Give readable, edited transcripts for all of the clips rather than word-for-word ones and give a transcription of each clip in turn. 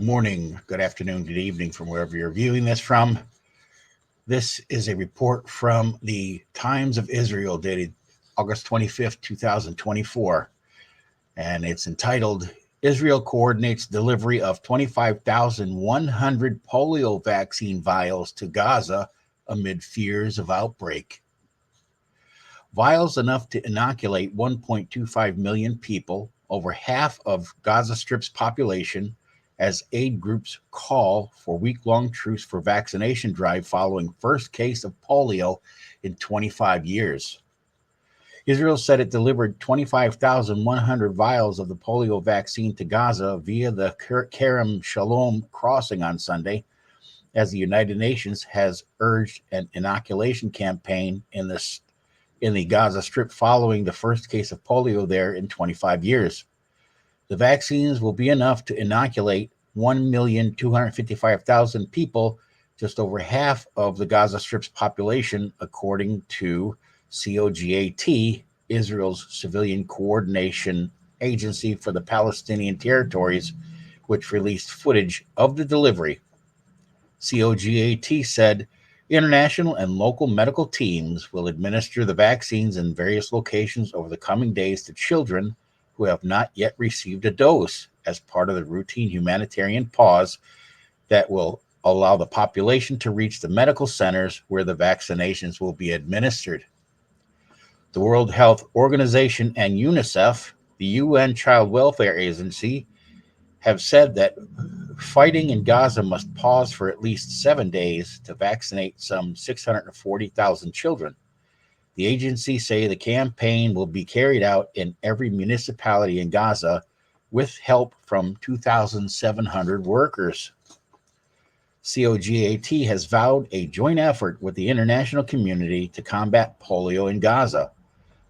Good morning, good afternoon, good evening from wherever you're viewing this from. This is a report from the Times of Israel dated August 25th, 2024, and it's entitled Israel Coordinates Delivery of 25,100 Polio Vaccine Vials to Gaza Amid Fears of Outbreak. Vials enough to inoculate 1.25 million people, over half of Gaza Strip's population, as aid groups call for week-long truce for vaccination drive following first case of polio in 25 years. Israel said it delivered 25,100 vials of the polio vaccine to Gaza via the Kerem Shalom crossing on Sunday, as the United Nations has urged an inoculation campaign in the Gaza Strip following the first case of polio there in 25 years. The vaccines will be enough to inoculate 1,255,000 people, just over half of the Gaza Strip's population, according to COGAT, Israel's civilian coordination agency for the Palestinian territories, which released footage of the delivery. COGAT said international and local medical teams will administer the vaccines in various locations over the coming days to children who have not yet received a dose, as part of the routine humanitarian pause that will allow the population to reach the medical centers where the vaccinations will be administered. The World Health Organization and UNICEF, the UN Child Welfare Agency, have said that fighting in Gaza must pause for at least 7 days to vaccinate some 640,000 children. The agency say the campaign will be carried out in every municipality in Gaza with help from 2,700 workers. COGAT has vowed a joint effort with the international community to combat polio in Gaza.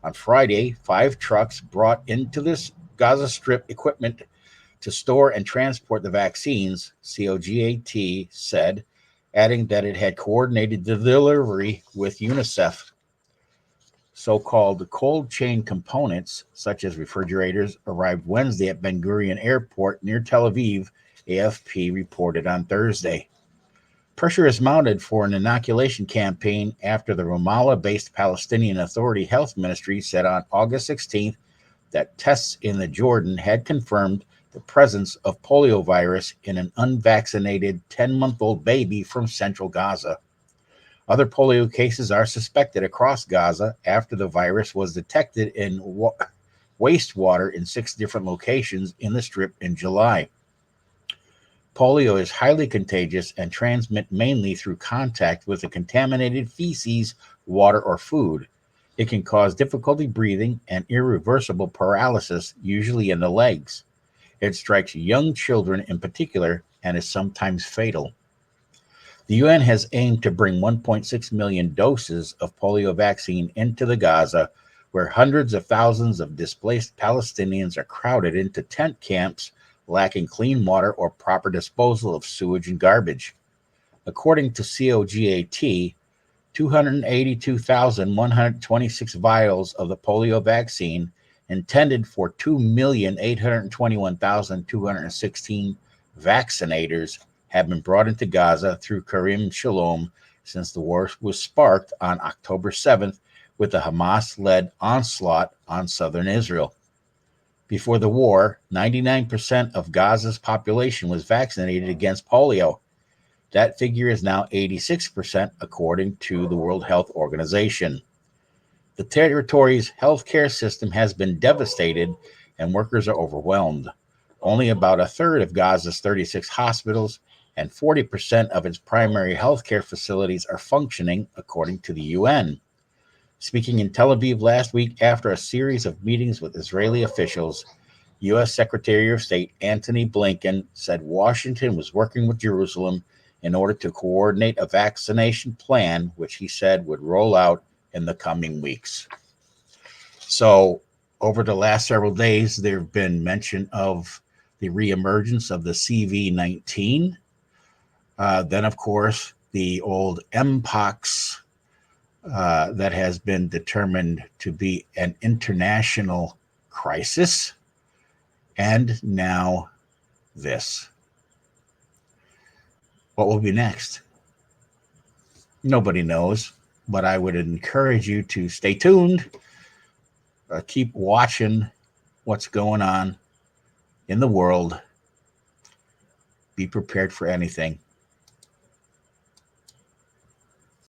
On Friday, 5 trucks brought into this Gaza Strip equipment to store and transport the vaccines, COGAT said, adding that it had coordinated the delivery with UNICEF. So-called cold chain components, such as refrigerators, arrived Wednesday at Ben Gurion Airport near Tel Aviv, AFP reported on Thursday. Pressure is mounted for an inoculation campaign after the Ramallah-based Palestinian Authority Health Ministry said on August 16th that tests in the Jordan had confirmed the presence of polio virus in an unvaccinated 10-month-old baby from central Gaza. Other polio cases are suspected across Gaza after the virus was detected in wastewater in 6 different locations in the Strip in July. Polio is highly contagious and transmits mainly through contact with a contaminated feces, water, or food. It can cause difficulty breathing and irreversible paralysis, usually in the legs. It strikes young children in particular and is sometimes fatal. The UN has aimed to bring 1.6 million doses of polio vaccine into the Gaza, where hundreds of thousands of displaced Palestinians are crowded into tent camps lacking clean water or proper disposal of sewage and garbage. According to COGAT, 282,126 vials of the polio vaccine, intended for 2,821,216 vaccinators, have been brought into Gaza through Kerem Shalom since the war was sparked on October 7th with the Hamas-led onslaught on southern Israel. Before the war, 99% of Gaza's population was vaccinated against polio. That figure is now 86%, according to the World Health Organization. The territory's healthcare system has been devastated and workers are overwhelmed. Only about a third of Gaza's 36 hospitals and 40% of its primary healthcare facilities are functioning, according to the UN. Speaking in Tel Aviv last week after a series of meetings with Israeli officials, U.S. Secretary of State Antony Blinken said Washington was working with Jerusalem in order to coordinate a vaccination plan, which he said would roll out in the coming weeks. So, over the last several days, there have been mention of the reemergence of the CV-19. Then, of course, the old Mpox that has been determined to be an international crisis. And now this. What will be next? Nobody knows, but I would encourage you to stay tuned, keep watching what's going on in the world. Be prepared for anything.